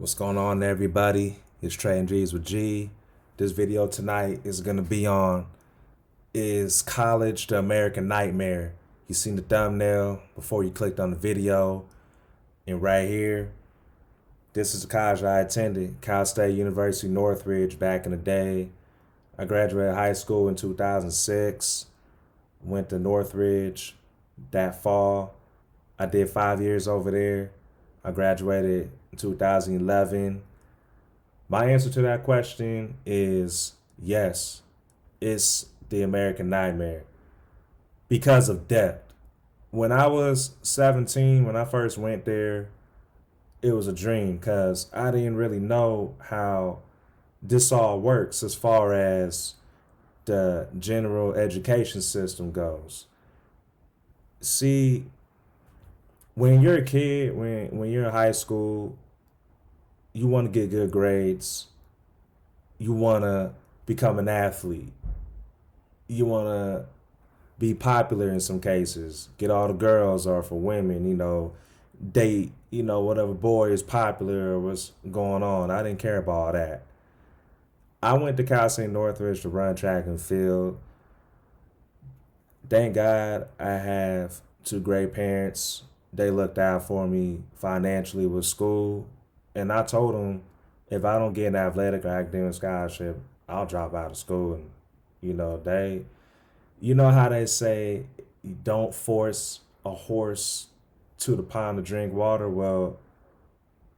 What's going on, everybody? It's Trey and G's with G. This video tonight is going to be on Is College the American Nightmare? You seen the thumbnail before you clicked on the video. And right here, this is the college I attended, Cal State University Northridge back in the day. I graduated high school in 2006, went to Northridge that fall. I did 5 years over there. I graduated in 2011. My answer to that question is yes, it's the American nightmare because of depth. When I was 17, when I first went there, it was a dream because I didn't really know how this all works as far as the general education system goes. See, when you're a kid, when you're in high school, you want to get good grades. You want to become an athlete. You want to be popular in some cases. Get all the girls, or for women, date, whatever boy is popular or what's going on. I didn't care about all that. I went to Cal State Northridge to run track and field. Thank God I have two great parents. They looked out for me financially with school. And I told them if I don't get an athletic or academic scholarship, I'll drop out of school. And, they, how they say, you don't force a horse to the pond to drink water. Well,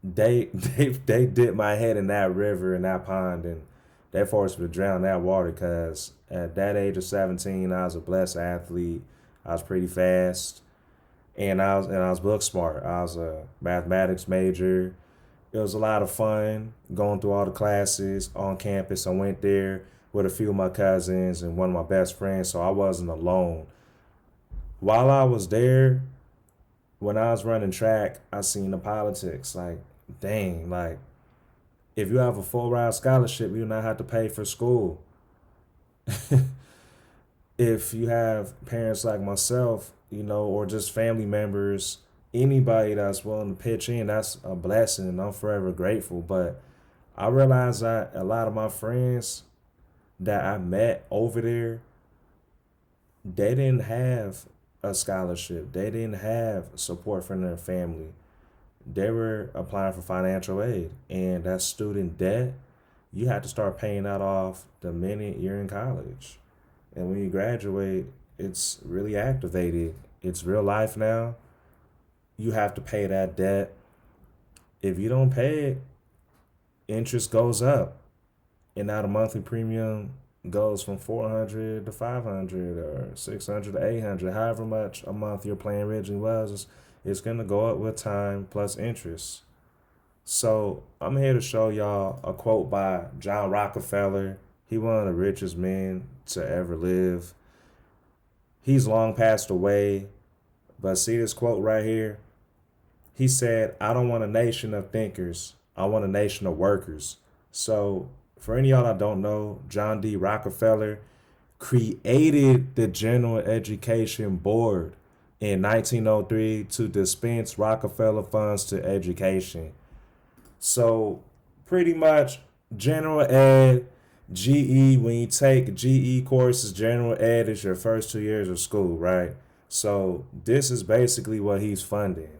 they dipped my head in that river, in that pond, and they forced me to drown that water because at that age of 17, I was a blessed athlete. I was pretty fast, and I was book smart. I was a mathematics major. It was a lot of fun going through all the classes on campus. I went there with a few of my cousins and one of my best friends, so I wasn't alone. While I was there, when I was running track, I seen the politics. Like, dang, like if you have a full ride scholarship, you do not have to pay for school. If you have parents like myself, or just family members, anybody that's willing to pitch in, that's a blessing, and I'm forever grateful. But I realized that a lot of my friends that I met over there, they didn't have a scholarship. They didn't have support from their family. They were applying for financial aid, and that student debt, you have to start paying that off the minute you're in college. And when you graduate, it's really activated. It's real life now. You have to pay that debt. If you don't pay it, interest goes up. And now the monthly premium goes from 400 to 500 or 600 to 800, however much a month your plan originally was, it's going to go up with time plus interest. So I'm here to show y'all a quote by John Rockefeller. He one of the richest men to ever live. He's long passed away, but see this quote right here? He said, I don't want a nation of thinkers. I want a nation of workers. So for any of y'all that don't know, John D. Rockefeller created the General Education Board in 1903 to dispense Rockefeller funds to education. So pretty much general ed, GE, when you take GE courses, general ed is your first 2 years of school, right? So this is basically what he's funding.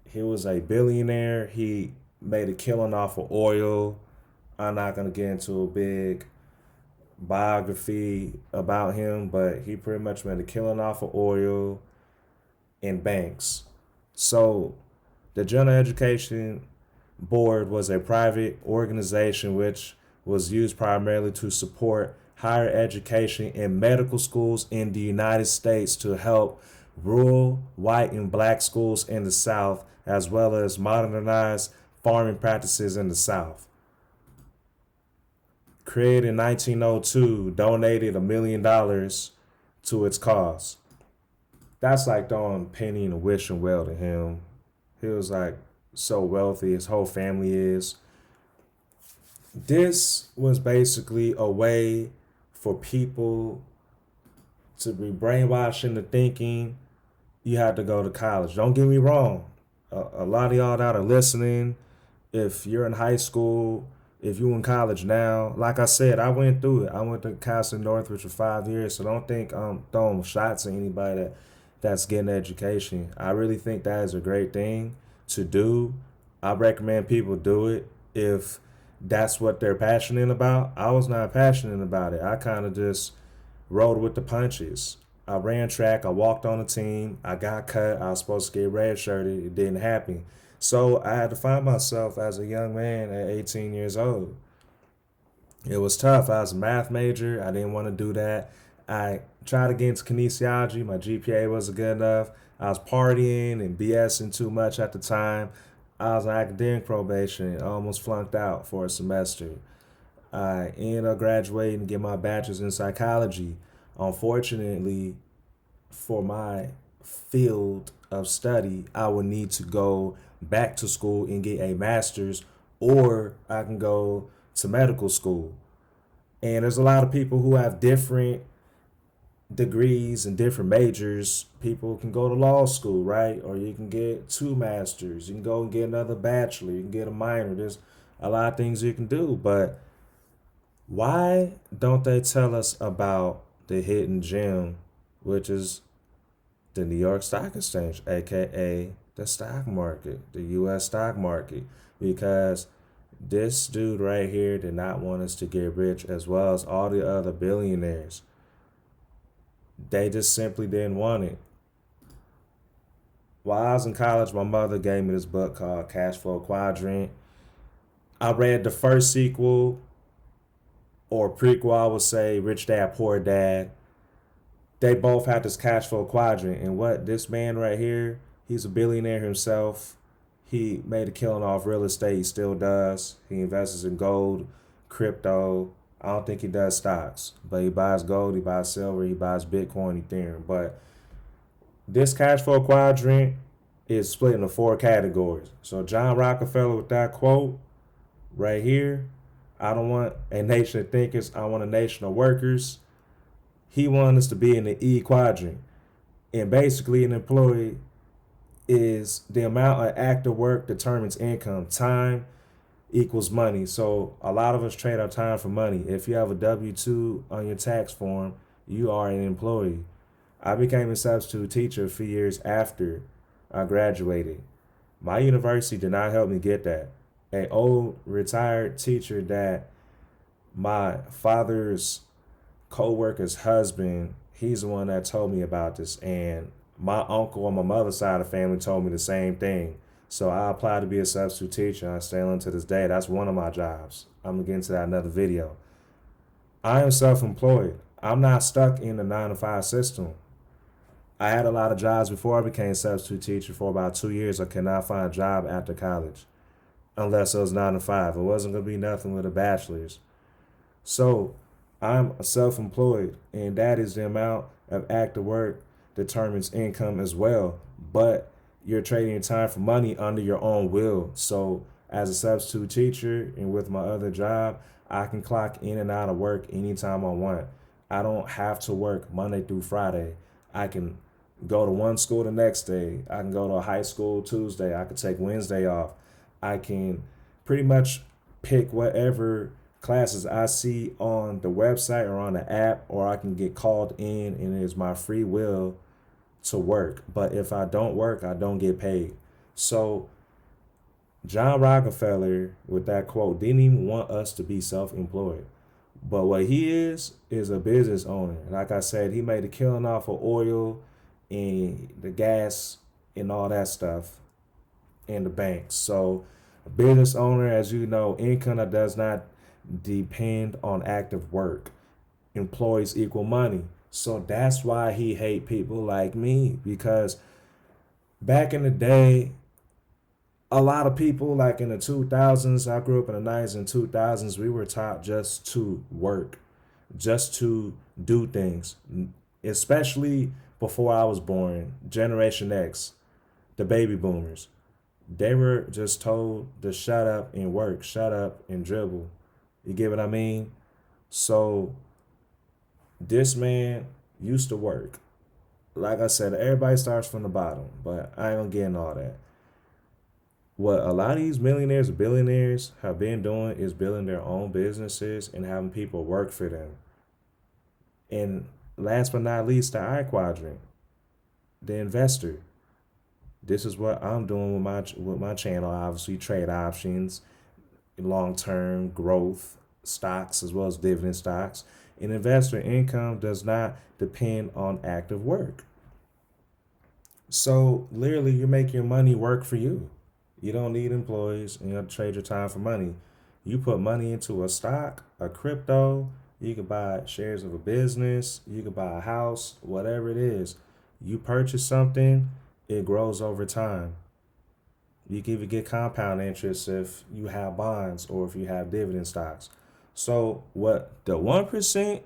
He was a billionaire. He made a killing off of oil. I'm not going to get into a big biography about him, but he pretty much made a killing off of oil and banks. So the General Education Board was a private organization which was used primarily to support higher education in medical schools in the United States to help rural, white, and black schools in the South, as well as modernize farming practices in the South. Created in 1902, donated $1 million to its cause. That's like throwing a penny in a wishing well to him. He was like so wealthy, his whole family is. This was basically a way for people to be brainwashed into thinking you had to go to college. Don't get me wrong. A lot of y'all that are listening, If you're in high school, if you're in college now, like I said, I went through it. I went to Castle Northridge for 5 years, so don't think I'm throwing shots at anybody that's getting an education. I really think that is a great thing to do. I recommend people do it if that's what they're passionate about. I was not passionate about it. I kind of just rolled with the punches. I ran track. I walked on the team. I got cut. I was supposed to get redshirted. It didn't happen. So I had to find myself as a young man at 18 years old. It was tough. I was a math major. I didn't want to do that. I tried to get into kinesiology. My GPA wasn't good enough. I was partying and BSing too much at the time. I was on academic probation and almost flunked out for a semester. I ended up graduating and get my bachelor's in psychology. Unfortunately, for my field of study, I would need to go back to school and get a master's, or I can go to medical school. And there's a lot of people who have different degrees and different majors. People can go to law school, right? Or you can get two masters. You can go and get another bachelor. You can get a minor. There's a lot of things you can do. But why don't they tell us about the hidden gem, which is the New York Stock Exchange, aka the stock market, the US stock market? Because this dude right here did not want us to get rich, as well as all the other billionaires. They just simply didn't want it. While I was in college, my mother gave me this book called Cash Flow Quadrant. I read the first sequel or prequel, I would say, Rich Dad Poor Dad. They both have this cash flow quadrant. And what this man right here, he's a billionaire himself. He made a killing off real estate. He still does. He invests in gold, crypto. I don't think he does stocks, but he buys gold, he buys silver, he buys Bitcoin, Ethereum. But this cash flow quadrant is split into four categories. So John Rockefeller, with that quote right here, I don't want a nation of thinkers, I want a nation of workers. He wanted us to be in the E quadrant. And basically, an employee is the amount of active work determines income. Time equals money. So a lot of us trade our time for money. If you have a W-2 on your tax form, you are an employee. I became a substitute teacher a few years after I graduated. My university did not help me get that. An old retired teacher that my father's co-worker's husband, he's the one that told me about this. And my uncle on my mother's side of the family told me the same thing. So I applied to be a substitute teacher. I stay on to this day. That's one of my jobs. I'm gonna get into that in another video. I am self-employed. I'm not stuck in the 9 to 5 system. I had a lot of jobs before I became a substitute teacher. For about 2 years, I could not find a job after college unless it was 9 to 5. It wasn't gonna be nothing with a bachelor's. So I'm self-employed, and that is the amount of active work determines income as well. But you're trading your time for money under your own will. So as a substitute teacher and with my other job, I can clock in and out of work anytime I want. I don't have to work Monday through Friday. I can go to one school the next day. I can go to a high school Tuesday. I could take Wednesday off. I can pretty much pick whatever classes I see on the website or on the app, or I can get called in, and it is my free will to work. But if I don't work, I don't get paid. So John Rockefeller, with that quote, didn't even want us to be self-employed. But what he is a business owner. Like I said, he made a killing off of oil and the gas and all that stuff in the banks. So a business owner, as you know, income that does not depend on active work. Employees equal money. So that's why he hate people like me, because back in the day, a lot of people, like in the 2000s, I grew up in the 90s and 2000s, we were taught just to work, just to do things, especially before I was born. Generation X, the baby boomers, they were just told to shut up and work, shut up and dribble. You get what I mean? So this man used to work. Like I said, everybody starts from the bottom, but I ain't gonna get in all that. What a lot of these millionaires, billionaires have been doing is building their own businesses and having people work for them. And last but not least, the I quadrant, the investor. This is what I'm doing with my channel. Obviously, trade options, long term growth stocks as well as dividend stocks. And investor income does not depend on active work. So literally, you make your money work for you. You don't need employees, and you don't trade your time for money. You put money into a stock, a crypto. You could buy shares of a business. You could buy a house, whatever it is. You purchase something, it grows over time. You can even get compound interest if you have bonds or if you have dividend stocks. So what the 1%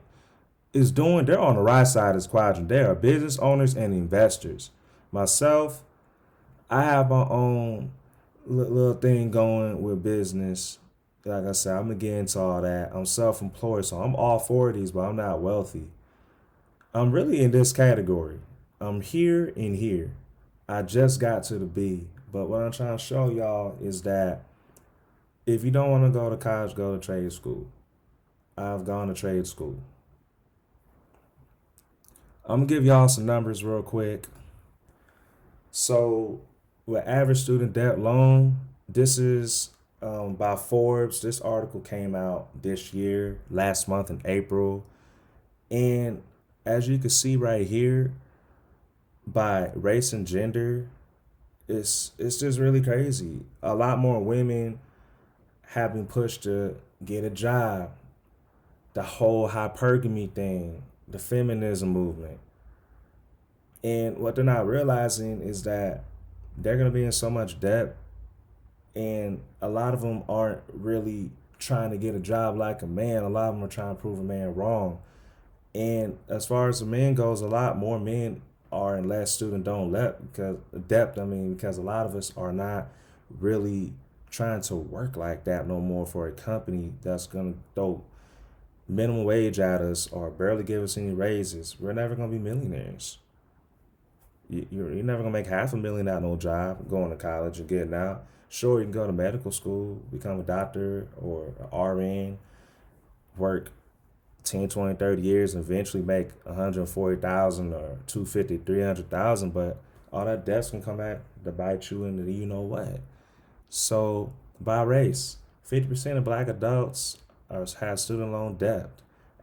is doing, they're on the right side of this quadrant. They are business owners and investors. Myself, I have my own little thing going with business. Like I said, I'm gonna get into all that. I'm self-employed, so I'm all for these, but I'm not wealthy. I'm really in this category. I'm here and here. I just got to the B. But what I'm trying to show y'all is that if you don't want to go to college, go to trade school. I've gone to trade school. I'm gonna give y'all some numbers real quick. So, with average student debt loan, this is by Forbes. This article came out this year, last month in April. And as you can see right here, by race and gender, it's just really crazy. A lot more women have been pushed to get a job. The whole hypergamy thing, the feminism movement. And what they're not realizing is that they're going to be in so much debt, and a lot of them aren't really trying to get a job like a man. A lot of them are trying to prove a man wrong. And as far as the men goes, a lot more men are in less student don't let because debt. I mean, because a lot of us are not really trying to work like that no more for a company that's gonna throw minimum wage at us or barely give us any raises. We're never gonna be millionaires. You're never gonna make half a million out of no job going to college and getting out. Sure, you can go to medical school, become a doctor or an RN, work 10, 20, 30 years and eventually make 140,000 or 250, 300,000, but all that debt's gonna come back to bite you into the you know what. So by race, 50% of black adults have student loan debt,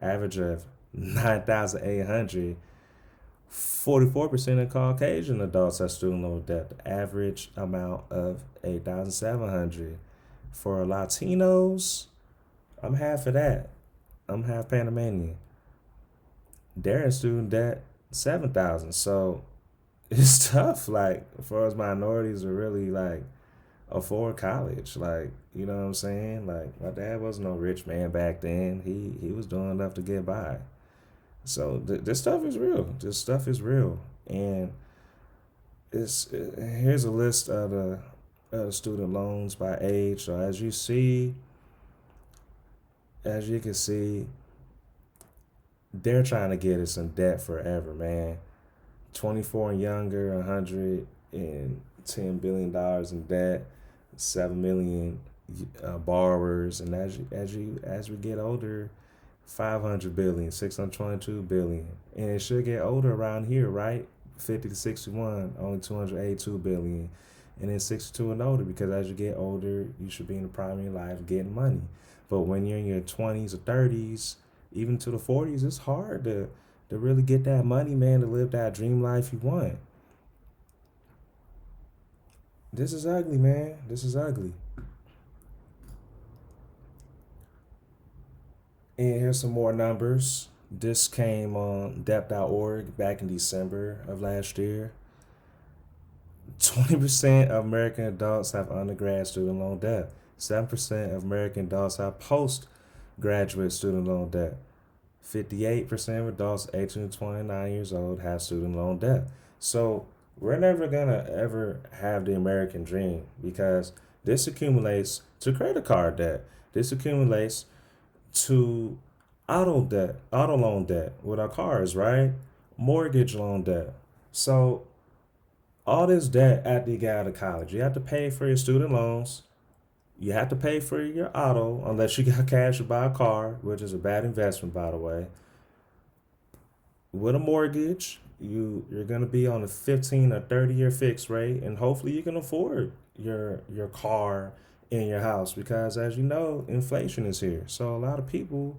average of 9,800. 44% of Caucasian adults have student loan debt, the average amount of 8,700. For Latinos, I'm half of that. I'm half Panamanian. They're in student debt 7,000. So it's tough, like, for us minorities to really like afford college. Like, you know what I'm saying? Like, my dad wasn't no rich man back then. He was doing enough to get by. So this stuff is real. This stuff is real, and here's a list of the student loans by age. So as you can see, they're trying to get us in debt forever, man. 24 and younger, $110 billion in debt, 7 million borrowers, and as we get older, 500 billion, 622 billion, and it should get older around here, right? 50 to 61, only 282 billion, and then 62 and older, because as you get older, you should be in the prime of your life getting money. But when you're in your 20s or 30s, even to the 40s, it's hard to really get that money, man, to live that dream life you want. This is ugly, man. This is ugly. And here's some more numbers. This came on dep.org back in December of last year. 20% of American adults have undergrad student loan debt. 7% of American adults have postgraduate student loan debt. 58% of adults 18 to 29 years old have student loan debt. So we're never gonna ever have the American dream because this accumulates to credit card debt. This accumulates to auto loan debt with our cars, right? Mortgage loan debt. So All this debt after you get out of college. You have to pay for your student loans. You have to pay for your auto unless you got cash to buy a car, which is a bad investment, by the way. With a mortgage, you're gonna be on a 15 or 30-year fixed rate, and hopefully you can afford your car and your house because, as you know, inflation is here. So a lot of people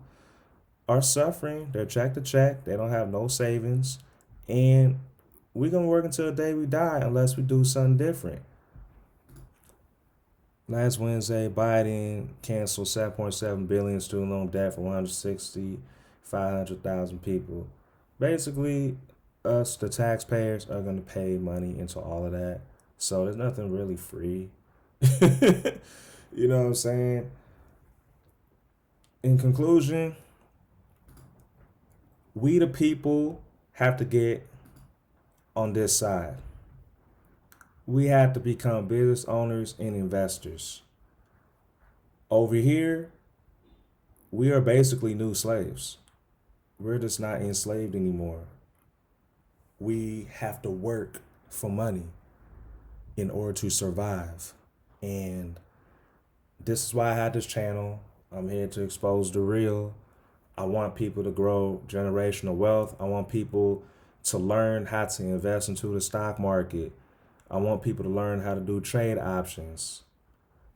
are suffering. They're check to check. They don't have no savings, and we're gonna work until the day we die unless we do something different. Last Wednesday, Biden canceled 7.7 billion student loan debt for 160, 500,000 people. Basically, us, the taxpayers, are going to pay money into all of that. So there's nothing really free. You know what I'm saying? In conclusion, we the people have to get on this side. We have to become business owners and investors. Over here, we are basically new slaves. We're just not enslaved anymore. We have to work for money in order to survive. And this is why I had this channel. I'm here to expose the real. I want people to grow generational wealth. I want people to learn how to invest into the stock market. I want people to learn how to do trade options.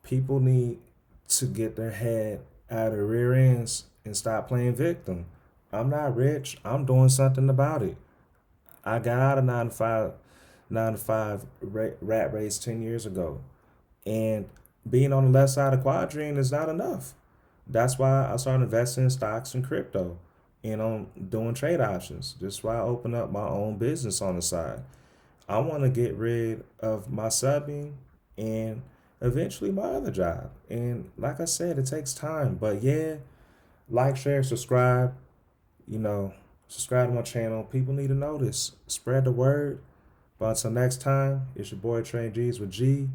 People need to get their head out of the rear ends and stop playing victim. I'm not rich. I'm doing something about it. I got out of nine to five rat race 10 years ago, and being on the left side of quadrant is not enough. That's why I started investing in stocks and crypto, and I'm doing trade options. That's why I opened up my own business on the side. I want to get rid of my subbing and eventually my other job. And like I said, it takes time. But yeah, like, share, subscribe. You know, subscribe to my channel. People need to know this. Spread the word. But until next time, it's your boy Train G's with G.